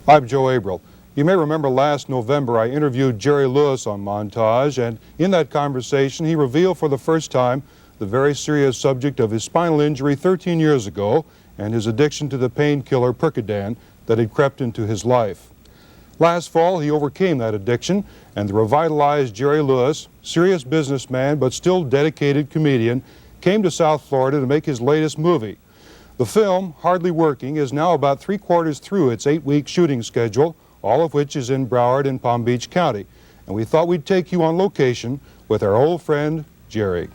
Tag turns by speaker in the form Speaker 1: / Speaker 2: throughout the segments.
Speaker 1: I'm Joe Averill. You may remember last November I interviewed Jerry Lewis on Montage, and in that conversation he revealed for the first time the very serious subject of his spinal injury 13 years ago and his addiction to the painkiller Percodan that had crept into his life. Last fall he overcame that addiction, and the revitalized Jerry Lewis, serious businessman but still dedicated comedian, came to South Florida to make his latest movie. The film, Hardly Working, is now about 3/4 through its 8-week shooting schedule, all of which is in Broward and Palm Beach County. And we thought we'd take you on location with our old friend, Jerry.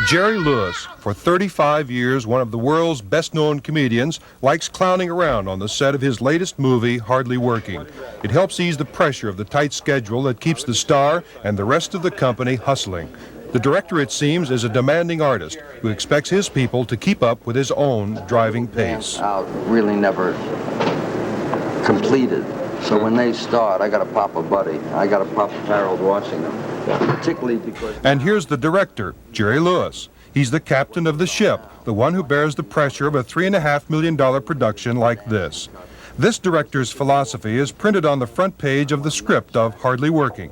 Speaker 1: Jerry Lewis, for 35 years one of the world's best-known comedians, likes clowning around on the set of his latest movie, Hardly Working. It helps ease the pressure of the tight schedule that keeps the star and the rest of the company hustling. The director, it seems, is a demanding artist who expects his people to keep up with his own driving pace.
Speaker 2: Really never completed. So when they start, I got to pop a buddy. I got to pop a Harold watching them. Particularly because...
Speaker 1: And here's the director, Jerry Lewis. He's the captain of the ship, the one who bears the pressure of a $3.5 million production like this. This director's philosophy is printed on the front page of the script of Hardly Working.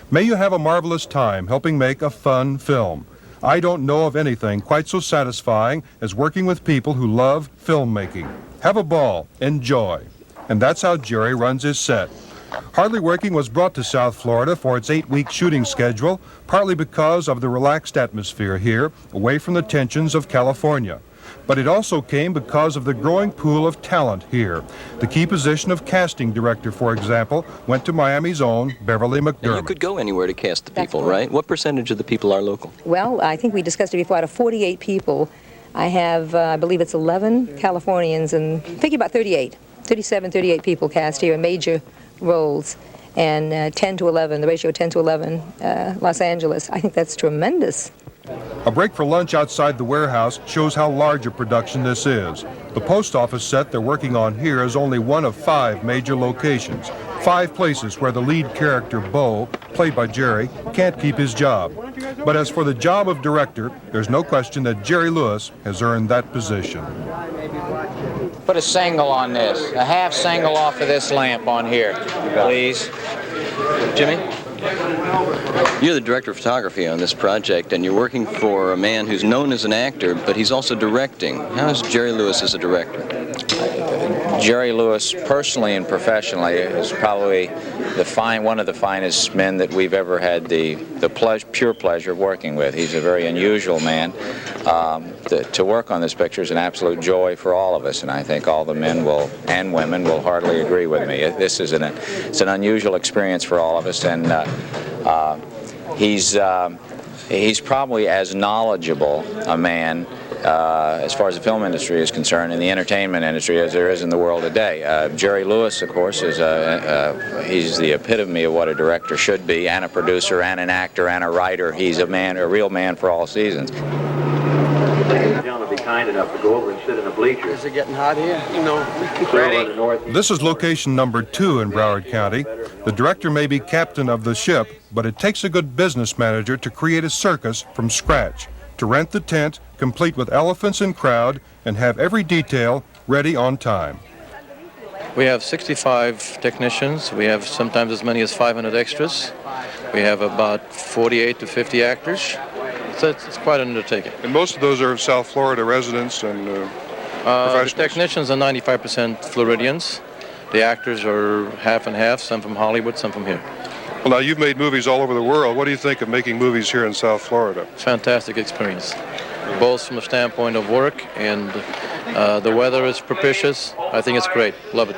Speaker 1: May you have a marvelous time helping make a fun film. I don't know of anything quite so satisfying as working with people who love filmmaking. Have a ball, enjoy. And that's how Jerry runs his set. Hardly Working was brought to South Florida for its 8-week shooting schedule, partly because of the relaxed atmosphere here, away from the tensions of California. But it also came because of the growing pool of talent here. The key position of casting director, for example, went to Miami's own Beverly McDermott.
Speaker 3: Now you could go anywhere to cast the people, right? What percentage of the people are local?
Speaker 4: Well, I think we discussed it before. Out of 48 people, I have, I believe it's 11 Californians and thinking about 37, 38 people cast here in major roles, and 10 to 11, the ratio 10 to 11, Los Angeles. I think that's tremendous.
Speaker 1: A break for lunch outside the warehouse shows how large a production this is. The post office set they're working on here is only one of 5 major locations, 5 places where the lead character, Bo, played by Jerry, can't keep his job. But as for the job of director, there's no question that Jerry Lewis has earned that position.
Speaker 5: Put a single on this, a half single off of this lamp on here, please. Jimmy?
Speaker 3: You're the director of photography on this project, and you're working for a man who's known as an actor, but he's also directing. How is Jerry Lewis as a director?
Speaker 5: Jerry Lewis, personally and professionally, is probably one of the finest men that we've ever had the pure pleasure of working with. He's a very unusual man. To work on this picture is an absolute joy for all of us, and I think all the men and women will hardly agree with me. This is it's an unusual experience for all of us, and he's probably as knowledgeable a man as far as the film industry is concerned, in the entertainment industry, as there is in the world today. Jerry Lewis, of course, is he's the epitome of what a director should be, and a producer, and an actor, and a writer. He's a real man for all seasons.
Speaker 6: Be kind enough to go over and sit in the bleachers.
Speaker 2: Is it getting hot here? You know.
Speaker 1: This is location number 2 in Broward County. The director may be captain of the ship, but it takes a good business manager to create a circus from scratch, to rent the tent, complete with elephants and crowd, and have every detail ready on time.
Speaker 7: We have 65 technicians. We have sometimes as many as 500 extras. We have about 48 to 50 actors. So it's quite an undertaking.
Speaker 1: And most of those are South Florida residents and professionals?
Speaker 7: The technicians are 95% Floridians. The actors are half and half, some from Hollywood, some from here.
Speaker 1: Well, now you've made movies all over the world. What do you think of making movies here in South Florida?
Speaker 7: Fantastic experience, both from the standpoint of work and the weather is propitious. I think it's great. Love it.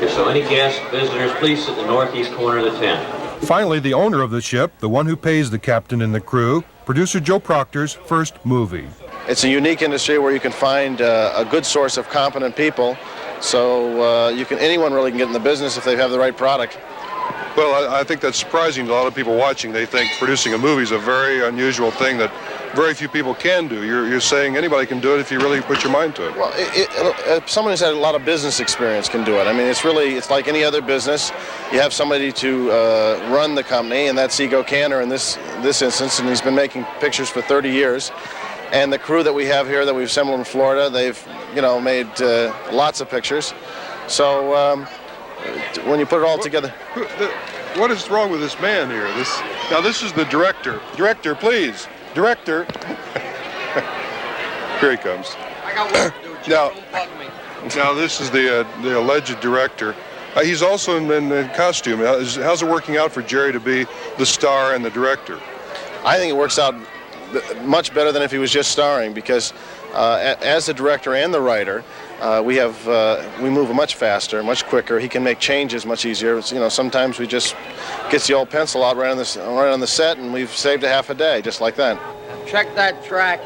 Speaker 6: So any guests, visitors, please sit in the northeast corner of the tent.
Speaker 1: Finally, the owner of the ship, the one who pays the captain and the crew, producer Joe Proctor's first movie.
Speaker 8: It's a unique industry where you can find a good source of competent people, so anyone really can get in the business if they have the right product.
Speaker 1: Well, I think that's surprising to a lot of people watching. They think producing a movie is a very unusual thing that very few people can do. You're saying anybody can do it if you really put your mind to it.
Speaker 8: Well, someone who's had a lot of business experience can do it. I mean, it's like any other business. You have somebody to run the company, and that's Ego Cantor in this instance, and he's been making pictures for 30 years. And the crew that we have here that we've assembled in Florida, they've, made lots of pictures. So when you put it all together...
Speaker 1: What is wrong with this man here? Now, this is the director. Director, please. Director. Here he comes.
Speaker 9: I got work to do, Joe. Don't bug me.
Speaker 1: Now, this is the alleged director. He's also in costume. How's it working out for Jerry to be the star and the director?
Speaker 8: I think it works out much better than if he was just starring, because as the director and the writer, we move much faster, much quicker. He can make changes much easier. Sometimes we just gets the old pencil out right on the set, and we've saved a half a day, just like that.
Speaker 9: Check that track,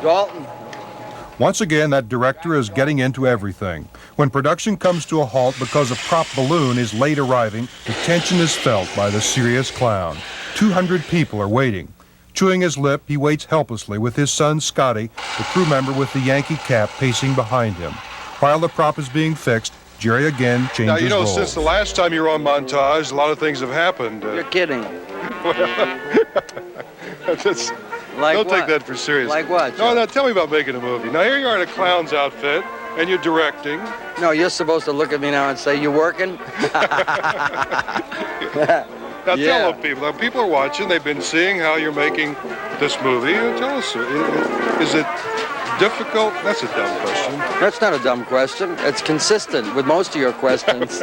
Speaker 9: Dalton.
Speaker 1: Once again, that director is getting into everything. When production comes to a halt because a prop balloon is late arriving, the tension is felt by the serious clown. 200 people are waiting. Chewing his lip, he waits helplessly with his son Scotty, the crew member with the Yankee cap, pacing behind him. While the prop is being fixed, Jerry again changes roles. Since the last time you were on Montage, a lot of things have happened.
Speaker 9: You're kidding.
Speaker 1: Don't take that for serious.
Speaker 9: Like what?
Speaker 1: No, tell me about making a movie. Now, here you are in a clown's outfit, and you're directing.
Speaker 9: No, you're supposed to look at me now and say, you working?
Speaker 1: Now tell them people. Now, people are watching. They've been seeing how you're making this movie. Tell us, is it difficult? That's a dumb question.
Speaker 9: That's not a dumb question. It's consistent with most of your questions.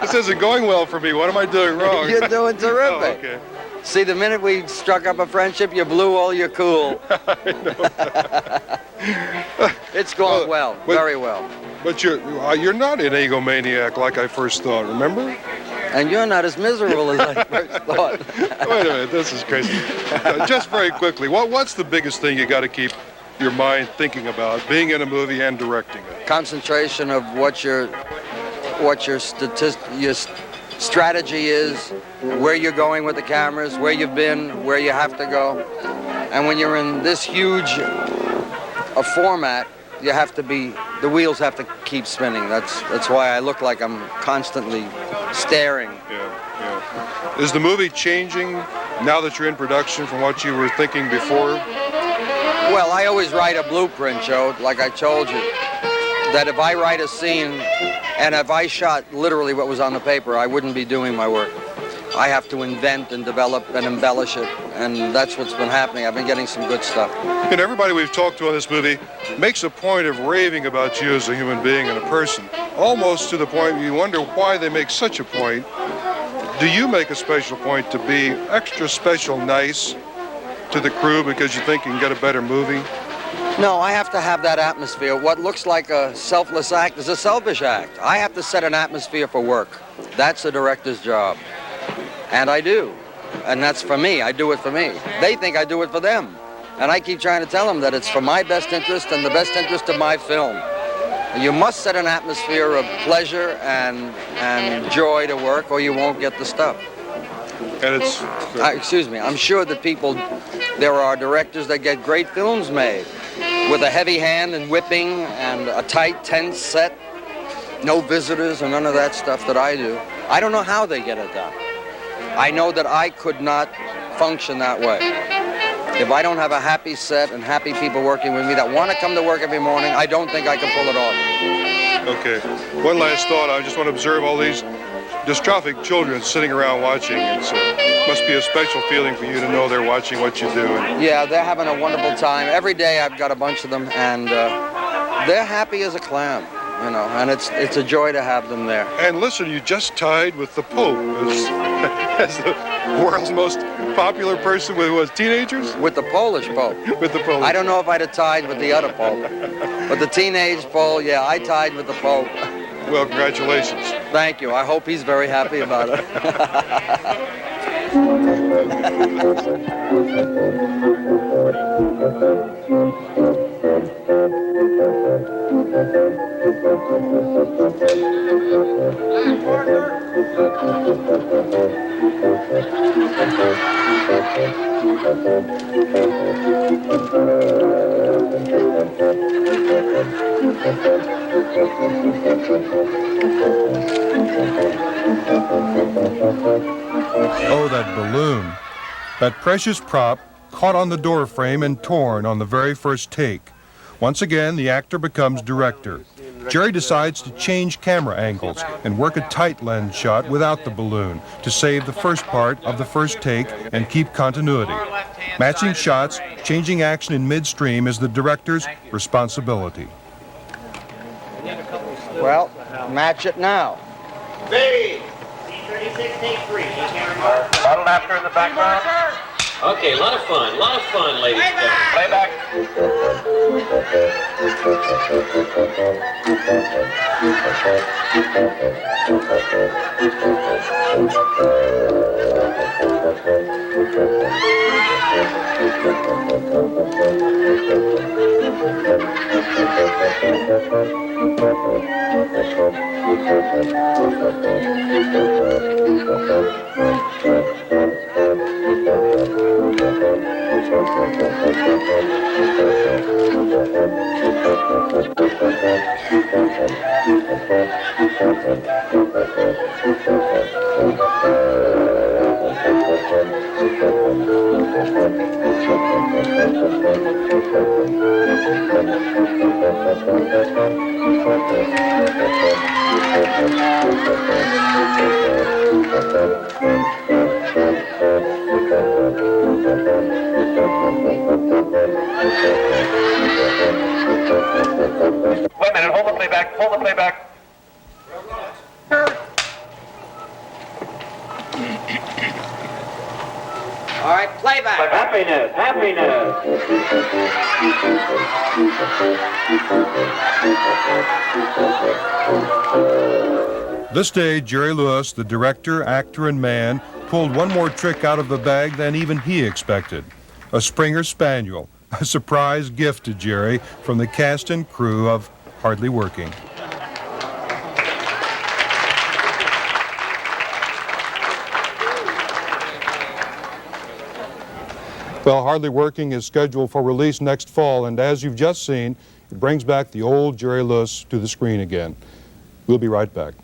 Speaker 1: This isn't going well for me. What am I doing wrong?
Speaker 9: You're doing terrific.
Speaker 1: Oh, okay.
Speaker 9: See, the minute we struck up a friendship, you blew all your cool. It's going well, very well.
Speaker 1: But you're not an egomaniac like I first thought, remember?
Speaker 9: And you're not as miserable as I first thought.
Speaker 1: Wait a minute, this is crazy. Just very quickly, what's the biggest thing you got to keep your mind thinking about, being in a movie and directing it?
Speaker 9: Concentration of what your strategy is, where you're going with the cameras, where you've been, where you have to go. And when you're in this huge a format, the wheels have to keep spinning. That's why I look like I'm constantly staring.
Speaker 1: Yeah. Is the movie changing now that you're in production from what you were thinking before?
Speaker 9: Well, I always write a blueprint, Joe, like I told you, that if I write a scene and if I shot literally what was on the paper, I wouldn't be doing my work. I have to invent and develop and embellish it, and that's what's been happening. I've been getting some good stuff.
Speaker 1: And everybody we've talked to on this movie makes a point of raving about you as a human being and a person, almost to the point you wonder why they make such a point. Do you make a special point to be extra special nice to the crew because you think you can get a better movie?
Speaker 9: No, I have to have that atmosphere. What looks like a selfless act is a selfish act. I have to set an atmosphere for work. That's the director's job. And I do. And that's for me. I do it for me. They think I do it for them. And I keep trying to tell them that it's for my best interest and the best interest of my film. You must set an atmosphere of pleasure and joy to work, or you won't get the stuff.
Speaker 1: And it's...
Speaker 9: excuse me. I'm sure that there are directors that get great films made with a heavy hand and whipping and a tight, tense set, no visitors and none of that stuff that I do. I don't know how they get it done. I know that I could not function that way. If I don't have a happy set and happy people working with me that want to come to work every morning, I don't think I can pull it off.
Speaker 1: Okay. One last thought. I just want to observe all these dystrophic children sitting around watching. It must be a special feeling for you to know they're watching what you do.
Speaker 9: Yeah, they're having a wonderful time. Every day I've got a bunch of them, and they're happy as a clam, and it's a joy to have them there.
Speaker 1: And listen, you just tied with the Pope as the world's most popular person with teenagers?
Speaker 9: With the Polish Pope.
Speaker 1: With the Polish.
Speaker 9: I don't know if I'd have tied with the other Pope, but the teenage Pope, yeah, I tied with the Pope.
Speaker 1: Well, congratulations.
Speaker 9: Thank you. I hope he's very happy about it.
Speaker 1: Oh, that balloon. That precious prop caught on the door frame and torn on the very first take. Once again, the actor becomes director. Jerry decides to change camera angles and work a tight lens shot without the balloon to save the first part of the first take and keep continuity. Matching shots, changing action in midstream is the director's responsibility.
Speaker 9: Well, match it now.
Speaker 10: Baby! 36, take 3. Bottle master in the background.
Speaker 6: Okay, a lot of fun, ladies and gentlemen.
Speaker 10: Playback. Wait a minute, hold the playback.
Speaker 9: All right, playback.
Speaker 10: Happiness.
Speaker 1: This day, Jerry Lewis, the director, actor, and man, pulled one more trick out of the bag than even he expected. A Springer Spaniel, a surprise gift to Jerry from the cast and crew of Hardly Working. Well, Hardly Working is scheduled for release next fall, and as you've just seen, it brings back the old Jerry Lewis to the screen again. We'll be right back.